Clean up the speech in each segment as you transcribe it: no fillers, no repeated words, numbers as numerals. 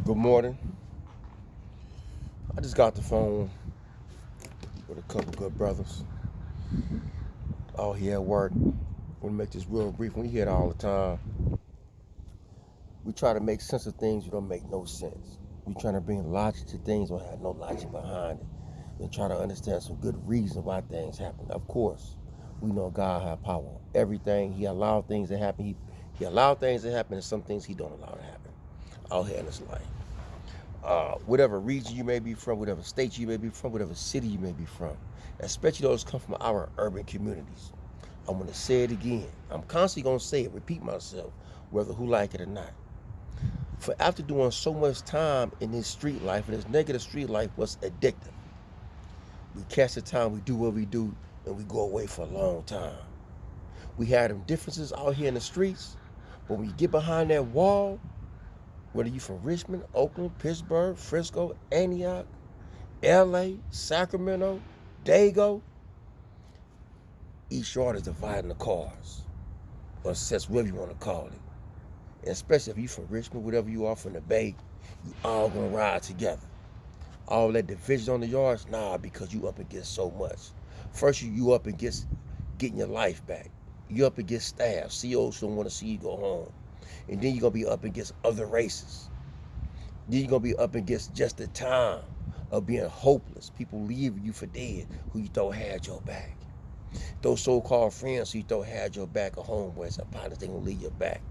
Good morning. I just got the phone with a couple good brothers out here at work. I'm gonna make this real brief. We hear it all the time. We try to make sense of things that don't make no sense. We trying to bring logic to things that have no logic behind it. And try to understand some good reason why things happen. Of course, we know God has power on everything. He allowed things to happen. He allowed things to happen, and some things He don't allow to happen out here in this life. Whatever region you may be from, whatever state you may be from, whatever city you may be from, especially those come from our urban communities. I'm gonna say it again. I'm constantly gonna say it, repeat myself, whether who like it or not. For after doing so much time in this street life, and this negative street life was addictive. We catch the time, we do what we do, and we go away for a long time. We had them differences out here in the streets, but when you get behind that wall, whether you from Richmond, Oakland, Pittsburgh, Frisco, Antioch, LA, Sacramento, Dago, each yard is dividing the cars, or sets, whatever you want to call it. And especially if you from Richmond, whatever you are from the Bay, you all gonna ride together. All that division on the yards, nah, because you up against so much. First, you up against getting your life back. You up against staff. COs don't want to see you go home. And then you're gonna be up against other races. Then you're gonna be up against just the time of being hopeless. People leaving you for dead who you thought had your back. Those so-called friends who you thought had your back or homeboys or partners, they gonna leave your back.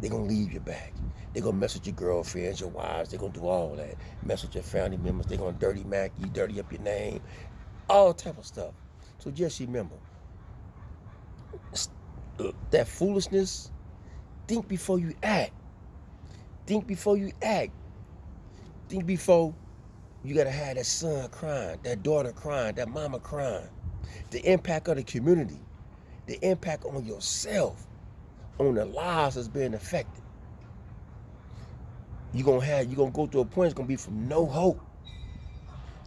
They gonna leave your back. They gonna mess with your girlfriends, your wives. They gonna do all that. Mess with your family members. They gonna dirty Mac you, dirty up your name, all type of stuff. So just remember that foolishness. Think before you act. Think before you act. Think before you gotta have that son crying, that daughter crying, that mama crying. The impact of the community, the impact on yourself, on the lives that's being affected. You're gonna go through a point, it's gonna be from no hope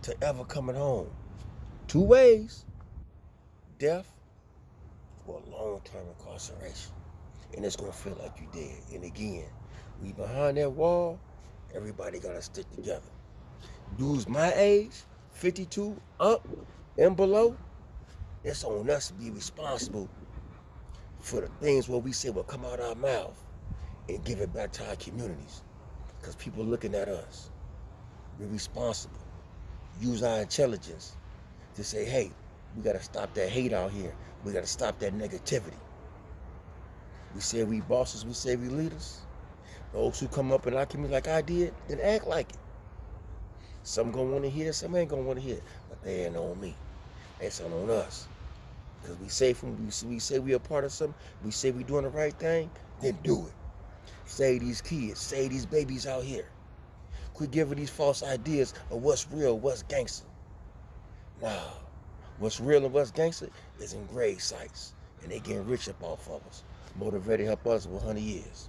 to ever coming home. Two ways: death or long-term incarceration. And it's gonna feel like you dead. And again, we behind that wall, everybody gotta stick together. Dudes my age, 52 up and below, it's on us to be responsible for the things what we say will come out our mouth and give it back to our communities. Because people are looking at us. We're responsible. Use our intelligence to say, hey, we got to stop that hate out here. We got to stop that negativity. We say we bosses, we say we leaders. Those who come up in our community like I did, then act like it. Some gonna want to hear, some ain't gonna want to hear. But they ain't on me. It's on us. Because we say we a part of something, we say we doing the right thing, then do it. Save these kids, save these babies out here. Quit giving these false ideas of what's real, what's gangster. Nah, what's real and what's gangster is engraved sites, and they getting rich up off of us. Motivated help us for 100 years.